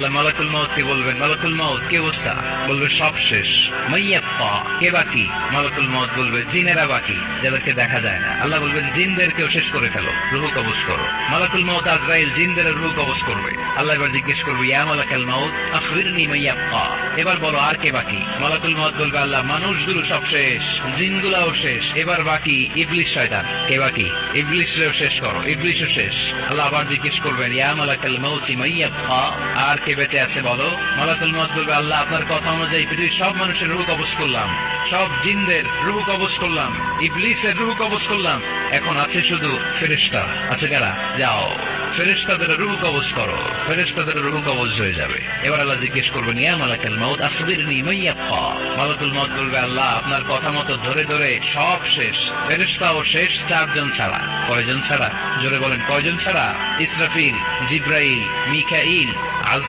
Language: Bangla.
আল্লাহ মালাকুল মাউতকে বলবেন, মালাকুল মাউত কে অবস্থা? বলবে সব শেষ। মাইয়াব্বা, কে বাকি? মালাকুল মাউত বলবে জিনেরা বাকি, যাদেরকে দেখা যায় না। আল্লাহ বলবেন জিনদেরকেও শেষ করে ফেলো, রূহ কবজ করো। মালাকুল মাউত আজরাইল জিনদের রূহ কবজ করবে। আল্লাহ এবার জিজ্ঞেস করবে, ইয়া মালাকাল মাউত আখবিরনি মাইয়াব্বা, এবার বলো আর কে বাকি? মালাকুল মাউত বলবে, আল্লাহ মানুষগুলো সব শেষ, জিনগুলাও শেষ, এবার বাকি ইবলিস শয়তান। কে বাকি? ইবলিসও শেষ করো, ইবলিসও শেষ। আল্লাহ আবার জিজ্ঞেস করবেন, ইয়া মালাকাল মাউতি মাইয়াব্বা, আর কে বেঁচে আছে বলো? মালাকুল মাউত বলবে, আল্লাহ আপনার কথা অনুযায়ী পৃথিবীর সব মানুষের রূহ কবজ করলাম, সব জিনদের রূহ কবজ করলাম, ইবলিসের রূহ কবজ করলাম, এখন আছে শুধু ফেরেশতা। আছে কারা? যাও ফেরেশতাদের রূহ কবজ করো। ফেরেশতাদের রূহ কবজ হয়ে যাবে। এবার আল্লাহ জিজ্ঞেস করবেন, ইয়া মালাকাল মাউত আখবিরনি মাইয়াব্বা। মালাকুল মাউত বলবে, আল্লাহ আপনার কথা মতো ধরে ধরে সব শেষ, ফেরেশতাও শেষ, 4 জন ছাড়া। কয়জন ছাড়া? জোরে বলেন, কয়জন ছাড়া? ইসরাফিল, জিব্রাইল, মিকাইল,